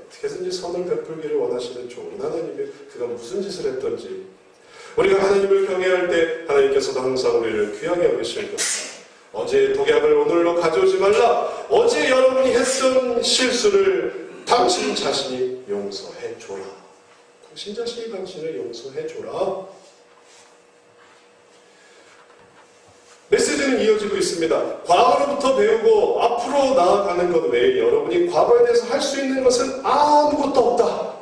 어떻게든지 선을 베풀기를 원하시는 좋은 하나님이에요. 그가 무슨 짓을 했던지. 우리가 하나님을 경외할 때 하나님께서도 항상 우리를 귀하게 여기실 것입니다. 어제의 독약을 오늘로 가져오지 말라. 어제 여러분이 했던 실수를 당신 자신이 용서해 줘라. 당신 자신이 당신을 용서해 줘라. 메시지는 이어지고 있습니다. 과거로부터 배우고 앞으로 나아가는 것 외에 여러분이 과거에 대해서 할 수 있는 것은 아무것도 없다.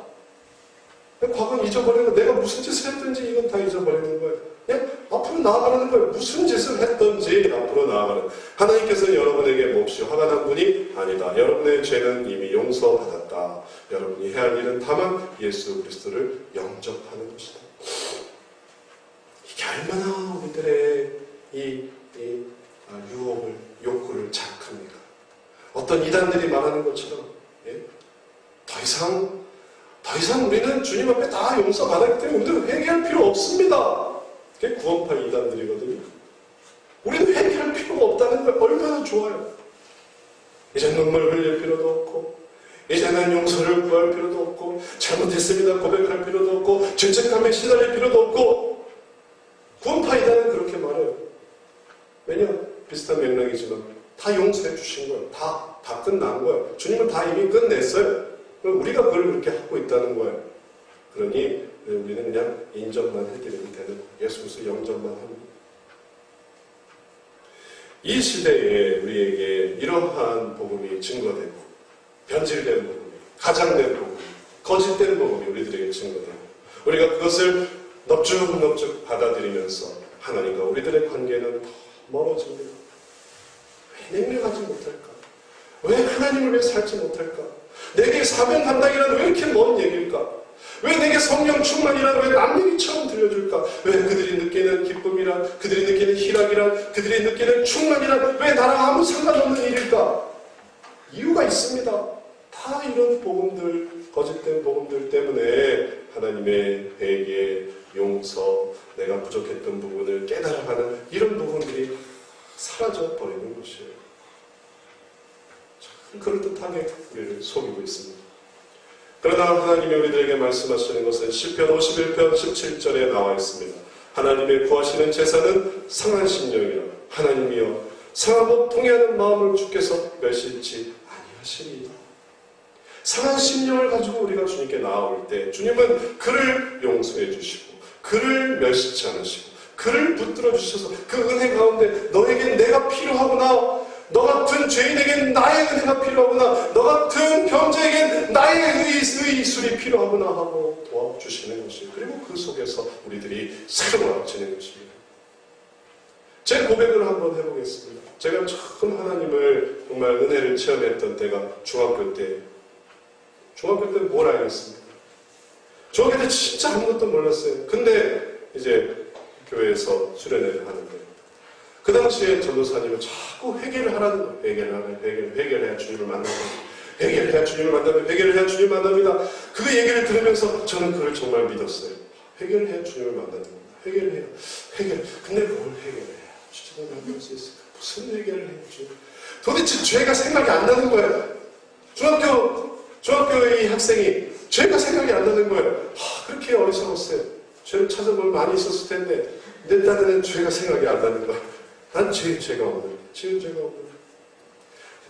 과거는 잊어버리는 거예요. 내가 무슨 짓을 했든지 이건 다 잊어버리는 거예요. 그냥 앞으로 나아가는 거예요. 무슨 짓을 했든지 앞으로 나아가는. 하나님께서는 여러분에게 몹시 화가 난 분이 아니다. 여러분의 죄는 이미 용서받았다. 여러분이 해야 할 일은 다만 예수 그리스도를 영접하는 것이다. 이게 얼마나 우리들의 유혹을, 욕구를 자극합니까? 어떤 이단들이 말하는 것처럼, 예? 더 이상 우리는 주님 앞에 다 용서받았기 때문에 우리는 회개할 필요 없습니다. 그게 구원파 이단들이거든요. 우리는 회개할 필요가 없다는 걸 얼마나 좋아요. 이제 눈물 흘릴 필요도 없고, 이제는 용서를 구할 필요도 없고, 잘못했습니다 고백할 필요도 없고, 죄책감에 시달릴 필요도 없고. 구원파 이단은 그렇게 말해요. 왜냐? 비슷한 맥락이지만 다 용서해 주신 거예요. 다 끝난 거예요. 주님은 다 이미 끝냈어요. 우리가 그걸 그렇게 하고 있다는 거예요. 그러니 우리는 그냥 인정만 해드리면 되는, 예수 그리스도 영접만 합니다. 이 시대에 우리에게 이러한 복음이 증거되고, 변질된 복음이, 가장된 복음이, 거짓된 복음이 우리들에게 증거되고, 우리가 그것을 넙죽넙죽 받아들이면서 하나님과 우리들의 관계는 더 멀어집니다. 왜 냉랭하지 못할까? 왜 하나님을 위해 살지 못할까? 내게 사명 감당이란 왜 이렇게 먼 얘기일까? 왜 내게 성령 충만이란 왜 남 얘기처럼 들려줄까? 왜 그들이 느끼는 기쁨이란, 그들이 느끼는 희락이란, 그들이 느끼는 충만이란 왜 나랑 아무 상관없는 일일까? 이유가 있습니다. 다 이런 복음들, 거짓된 복음들 때문에 하나님의 회개, 용서, 내가 부족했던 부분을 깨달아가는 이런 부분들이 사라져버리는 것이에요. 참 그럴듯하게 우리를 속이고 있습니다. 그러나 하나님이 우리들에게 말씀하시는 것은 시편 51편 17절에 나와 있습니다. 하나님의 구하시는 제사는 상한 심령이라. 하나님이여 상하고 통해하는 마음을 주께서 멸시치 아니하시리이다. 상한 심령을 가지고 우리가 주님께 나아올 때 주님은 그를 용서해 주시고, 그를 멸시치 않으시고, 그를 붙들어 주셔서 그 은혜 가운데 너에겐 내가 필요하구나, 너 같은 죄인에겐 나의 은혜가 필요하구나, 너 같은 병자에겐 나의 의술이 필요하구나 하고 도와주시는 것이에요. 그리고 그 속에서 우리들이 새로워지는 것입니다. 제 고백을 한번 해보겠습니다. 제가 처음 하나님을 정말 은혜를 체험했던 때가 중학교 때 뭘 알겠습니까? 중학교 때 진짜 아무것도 몰랐어요. 근데 이제 교회에서 수련회를 하는데 그 당시에 전도사님은 자꾸 회개를 하라는 거예요. 회개를 해야 주님을 만납니다. 회개를 해야 주님을 만납니다. 회개를 해야 주님을 만납니다. 그 얘기를 들으면서 저는 그걸 정말 믿었어요. 회개를 해야 주님을 만나는 겁니다. 회개를 해요. 근데 뭘 회개를 해야 주님을 만날 수 있을까? 무슨 회개를 해야지? 도대체 죄가 생각이 안 나는 거예요. 중학교의 학생이 죄가 생각이 안 나는 거예요. 그렇게 어리석었어요. 죄를 찾아보면 많이 있었을 텐데 내 딴에는 죄가 생각이 안 나는 거예요. 난 죄가 없는 거예요.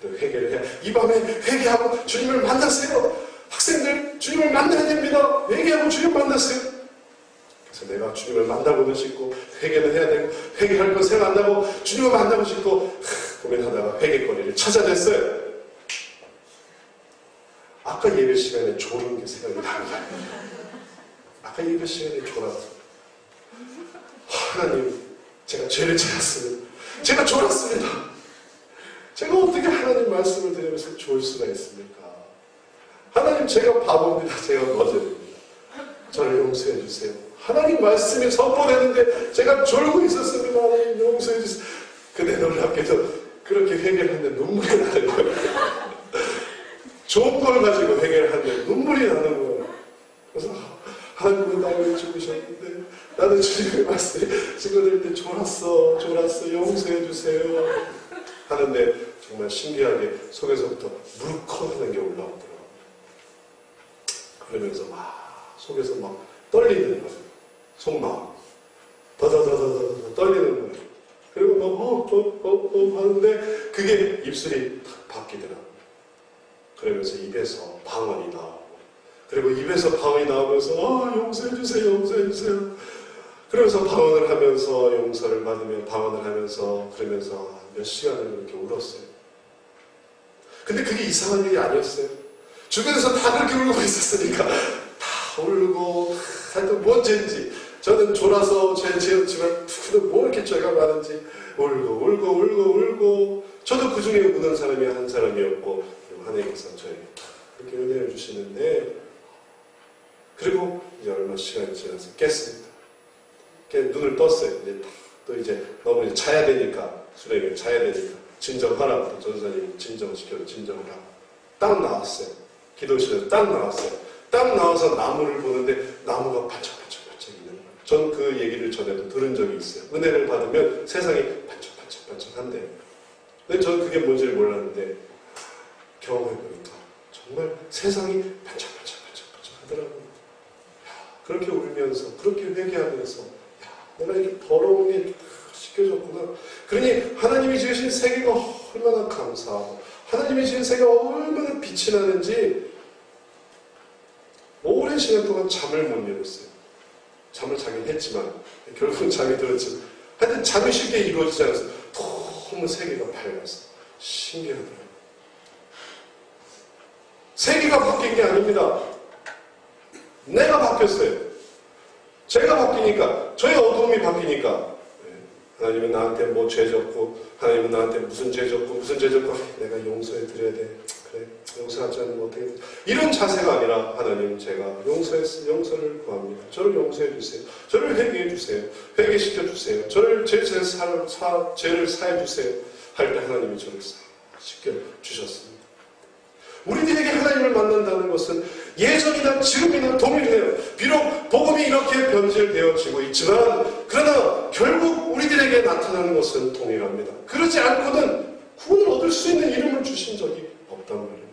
그래도 회개를 해야, 이 밤에 회개하고 주님을 만났어요. 학생들 주님을 만나야 됩니다. 회개하고 주님 만났어요. 그래서 내가 주님을 만나고도 싶고 회개는 해야 되고 회개할 거 생각 안 나고 주님을 만나고 싶고 고민하다가 회개거리를 찾아냈어요. 아까 예배 시간에 졸은 게 생각이 납니다. 아까 예배 시간에 졸았어. 하나님, 제가 죄를 찾았습니다. 제가 졸았습니다. 제가 어떻게 하나님 말씀을 들으면서 졸 수가 있습니까? 하나님, 제가 바보입니다. 제가 거짓입니다. 저를 용서해 주세요. 하나님 말씀이 선포되는데 제가 졸고 있었습니다. 하나님 용서해 주세요. 근데 놀랍게도 그렇게 회개를 하는데 눈물이 나는 거예요. 좋은 걸 가지고 회개를 하는데 눈물이 나는 거예요. 그래서 하나님은 나를 죽으셨는데 나는 주님의 말씀에 증거될 때 졸았어 용서해 주세요 하는데 정말 신기하게 속에서부터 물컥하는 게 올라오더라고요. 그러면서 막 속에서 막 떨리는 거예요. 속마음 더더더더더 떨리는 거예요. 그리고 막 하는데 그게 입술이 탁 바뀌더라고요. 그러면서 입에서 방언이 나오고, 그리고 입에서 방언이 나오면서 용서해주세요. 그러면서 방언을 하면서 용서를 받으며 방언을 하면서 그러면서 몇 시간을 이렇게 울었어요. 근데 그게 이상한 일이 아니었어요. 주변에서 다 그렇게 울고 있었으니까 다 울고 하여튼 뭔 죄인지 저는 졸아서 죄 지었지만 누구는 뭐 이렇게 죄가 많은지 울고 저도 그 중에 우는 사람이 한 사람이었고 하나님께서 저에게 그렇게 은혜를 주시는데, 그리고 이제 얼마 시간이 지나서 깼습니다. 눈을 떴어요. 이제 또 이제 너무 이제 자야 되니까, 수레에게 자야 되니까 진정하라고 전사님이 진정시켜서 진정을 하고 딱 나왔어요. 기도실에서 딱 나왔어요. 딱 나와서 나무를 보는데 나무가 반짝반짝반짝 있는 거예요. 전 그 얘기를 전에도 들은 적이 있어요. 은혜를 받으면 세상이 반짝반짝반짝한데, 근데 저는 그게 뭔지를 몰랐는데 경험해보니까 정말 세상이 반짝반짝반짝 하더라고요. 그렇게 울면서, 그렇게 회개하면서, 내가 이렇게 더러운 게 씻겨졌구나. 그러니 하나님이 지으신 세계가 얼마나 감사하고, 하나님이 지은 세계가 얼마나 빛이 나는지 오랜 시간 동안 잠을 못 이뤘어요. 잠을 자긴 했지만, 결국은 잠이 들었지만, 하여튼 잠이 쉽게 이루어지지 않았어요. 너무 세계가 밝아서 신기하더라고요. 세계가 바뀐 게 아닙니다. 내가 바뀌었어요. 제가 바뀌니까, 저의 어두움이 바뀌니까, 하나님은 나한테 뭐 죄 졌고, 하나님은 나한테 무슨 죄 졌고, 내가 용서해 드려야 돼. 그래, 용서하지 않으면 어떻게 돼? 이런 자세가 아니라, 하나님 제가 용서를 구합니다. 저를 용서해 주세요. 저를 회개해 주세요. 회개시켜 주세요. 저를 죄를 사해 주세요. 할 때 하나님이 저를 시켜 주셨습니다. 우리들에게 하나님을 만난다는 것은 예전이나 지금이나 동일해요. 비록 복음이 이렇게 변질되어지고 있지만, 그러나 결국 우리들에게 나타나는 것은 동일합니다. 그러지 않고는 구원을 얻을 수 있는 이름을 주신 적이 없단 말이에요.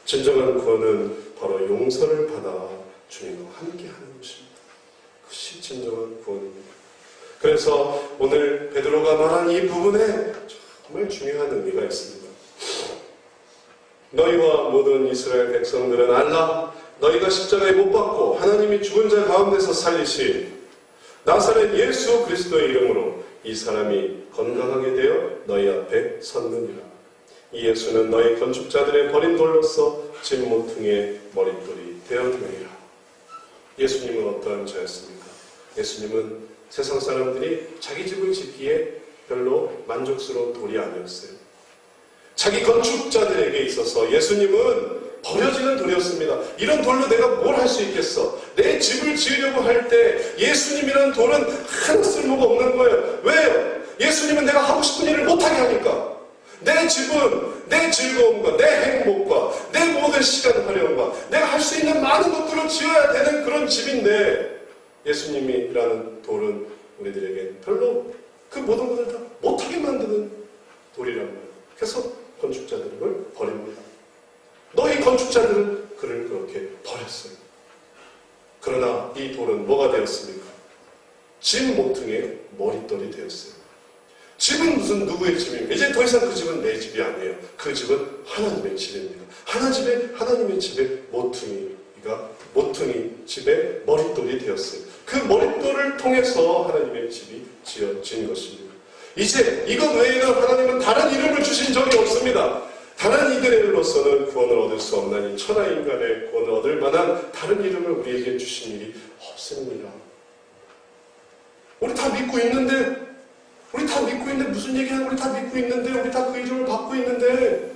진정한 구원은 바로 용서를 받아 주님과 함께하는 것입니다. 그것이 진정한 구원입니다. 그래서 오늘 베드로가 말한 이 부분에 정말 중요한 의미가 있습니다. 너희와 모든 이스라엘 백성들은 알라. 너희가 십자가에 못 박고 하나님이 죽은 자 가운데서 살리신 나사렛 예수 그리스도의 이름으로 이 사람이 건강하게 되어 너희 앞에 섰느니라. 이 예수는 너희 건축자들의 버린 돌로서 집 모퉁이의 머릿돌이 되었느니라. 예수님은 어떠한 자였습니까? 예수님은 세상 사람들이 자기 집을 짓기에 별로 만족스러운 돌이 아니었어요. 자기 건축자들에게 있어서 예수님은 버려지는 돌이었습니다. 이런 돌로 내가 뭘 할 수 있겠어? 내 집을 지으려고 할 때 예수님이라는 돌은 하나 쓸모가 없는 거예요. 왜요? 예수님은 내가 하고 싶은 일을 못하게 하니까. 내 집은 내 즐거움과 내 행복과 내 모든 시간 활용과 내가 할 수 있는 많은 것들을 지어야 되는 그런 집인데, 예수님이라는 돌은 우리들에게 별로 그 모든 것을 다 못하게 만드는 돌이란 말이에요. 그래서 건축자들을 버립니다. 너희 건축자들은 그를 그렇게 버렸어요. 그러나 이 돌은 뭐가 되었습니까? 집 모퉁이의 머릿돌이 되었어요. 집은 무슨 누구의 집입니까? 이제 더 이상 그 집은 내 집이 아니에요. 그 집은 하나님의 집입니다. 하나님의 집의 모퉁이 집의 머릿돌이 되었어요. 그 머릿돌을 통해서 하나님의 집이 지어진 것입니다. 이제 이것 외에는 하나님은 다른 이름을 주신 적이 없습니다. 다른 이들로서는 구원을 얻을 수 없나니 천하 인간의 구원을 얻을 만한 다른 이름을 우리에게 주신 일이 없습니다. 우리 다 믿고 있는데, 무슨 얘기하는 우리 다 믿고 있는데, 우리 다 그 이름을 받고 있는데,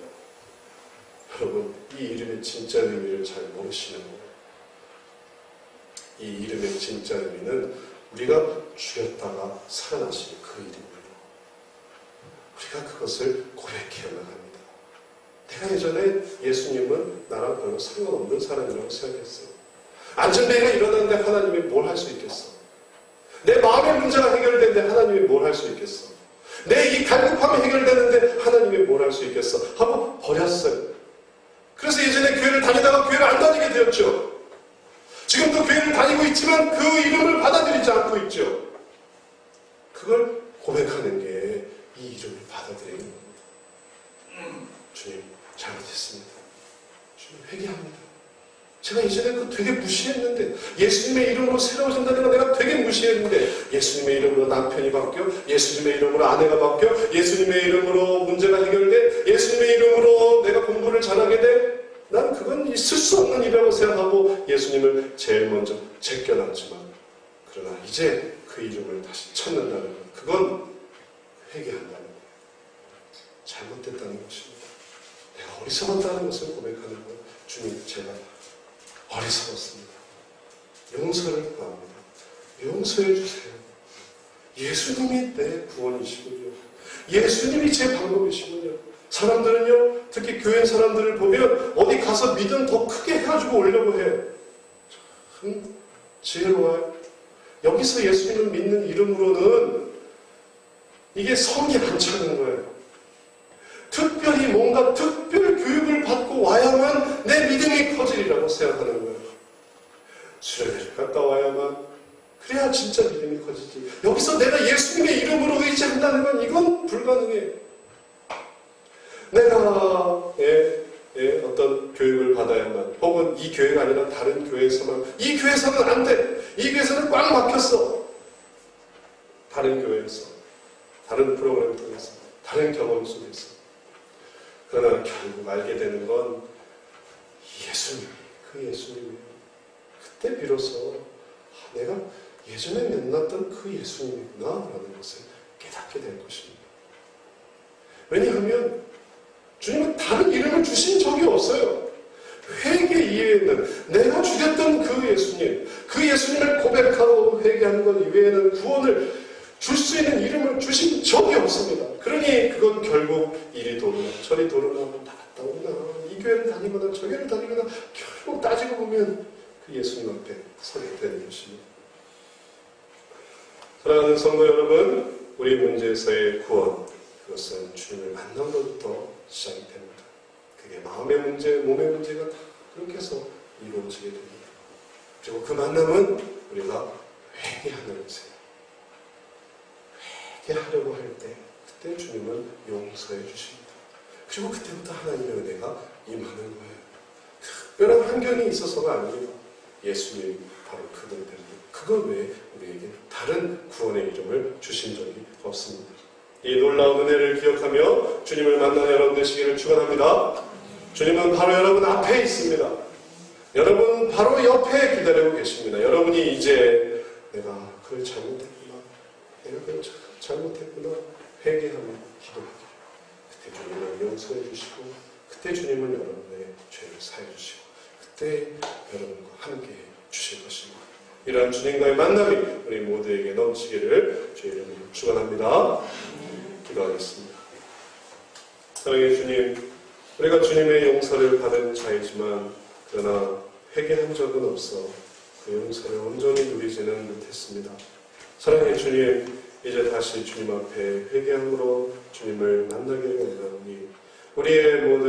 여러분, 이 이름의 진짜 의미를 잘 모르시는 거예요. 이 이름의 진짜 의미는 우리가 죽였다가 살아나신 그 이름이에요. 우리가 그것을 고백해야만 합니다. 내가 예전에 예수님은 나랑 별로 상관없는 사람이라고 생각했어요. 안전뱅이가 일어났는데 하나님이 뭘 할 수 있겠어? 내 마음의 문제가 해결되는데 하나님이 뭘 할 수 있겠어? 내 이 갈급함이 해결되는데 하나님이 뭘 할 수 있겠어? 하고 버렸어요. 그래서 예전에 교회를 다니다가 교회를 안 다니게 되었죠. 지금도 교회를 다니고 있지만 그 이름을 받아들이지 않고 있죠. 그걸 고백하는 게 이 이름을 받아들이는 겁니다. 주님, 잘못했습니다. 주님, 회개합니다. 제가 이전에 그 되게 무시했는데, 예수님의 이름으로 새로워진다는 내가 되게 무시했는데, 예수님의 이름으로 남편이 바뀌어, 예수님의 이름으로 아내가 바뀌어, 예수님의 이름으로 문제가 해결돼, 예수님의 이름으로 내가 공부를 잘하게 돼, 난 그건 있을 수 없는 일이라고 생각하고 예수님을 제일 먼저 제껴놨지만, 그러나 이제 그 이름을 다시 찾는다는 것, 그건 회개한다는 거예요. 잘못됐다는 것입니다. 내가 어리석었다는 것을 고백하는 거예요. 주님, 제가 어리석었습니다. 용서를 구합니다. 용서해 주세요. 예수님이 내 구원이시군요. 예수님이 제 방법이시군요. 사람들은요, 특히 교회 사람들을 보면 어디 가서 믿음 더 크게 해가지고 오려고 해요. 참 지혜로워요. 여기서 예수님을 믿는 이름으로는 이게 성이 안 차는 거예요. 특별히 뭔가 특별 교육을 받고 와야만 내 믿음이 커지리라고 생각하는 거예요. 수련회를 갔다 와야만, 그래야 진짜 믿음이 커지지. 여기서 내가 예수님의 이름으로 의지한다는 건 이건 불가능해요. 내가 어떤 교육을 받아야만, 혹은 이 교회가 아니라 다른 교회에서만, 이 교회에서는 안 돼. 이 교회에서는 꽉 막혔어. 다른 교회에서, 다른 프로그램 통해서, 다른 경험 속에서. 그러나 결국 알게 되는 건 예수님, 그 예수님이에요. 그때 비로소 내가 예전에 만났던 그 예수님이구나 라는 것을 깨닫게 될 것입니다. 왜냐하면 주님은 다른 이름을 주신 적이 없어요. 회개 이외에는 내가 죽였던 그 예수님, 그 예수님을 고백하고 회개하는 것 이외에는 구원을 줄 수 있는 이름을 주신 적이 없습니다. 그러니 그건 결국 이리 도르나 저리 도르나 나갔다 오나 이 교회를 다니거나 저 교회를 다니거나 결국 따지고 보면 그 예수님 앞에 서게 되는 것입니다. 사랑하는 성도 여러분, 우리 문제에서의 구원, 그것은 주님을 만난 것부터 시작이 됩니다. 그게 마음의 문제, 몸의 문제가 다 그렇게 해서 이루어지게 됩니다. 그리고 그 만남은 우리가 회개하는 것이에요. 회개하려고 할 때 그때 주님은 용서해 주십니다. 그리고 그때부터 하나님의 은혜가 임하는 거예요. 특별한 환경이 있어서가 아닙니다. 예수님 바로 그분 때문에. 그것 외에 우리에게 다른 구원의 이름을 주신 적이 없습니다. 이 놀라운 은혜를 기억하며 주님을 만나는 여러분 되시기를 축원합니다. 주님은 바로 여러분 앞에 있습니다. 여러분 바로 옆에 기다리고 계십니다. 여러분이 이제 내가 그걸 잘못했구나, 내가 그걸 잘못했구나 회개하며 기도하기를, 그때 주님을 용서해 주시고, 그때 주님은 여러분의 죄를 사해 주시고, 그때 여러분과 함께 해 주실 것입니다. 이러한 주님과의 만남이 우리 모두에게 넘치기를 주의 이름으로 축원합니다. 기도하겠습니다. 사랑의 주님, 우리가 주님의 용서를 받은 자이지만 그러나 회개한 적은 없어 그 용서를 온전히 누리지는 못했습니다. 사랑의 주님, 이제 다시 주님 앞에 회개함으로 주님을 만나기를 원하오니 우리의 모든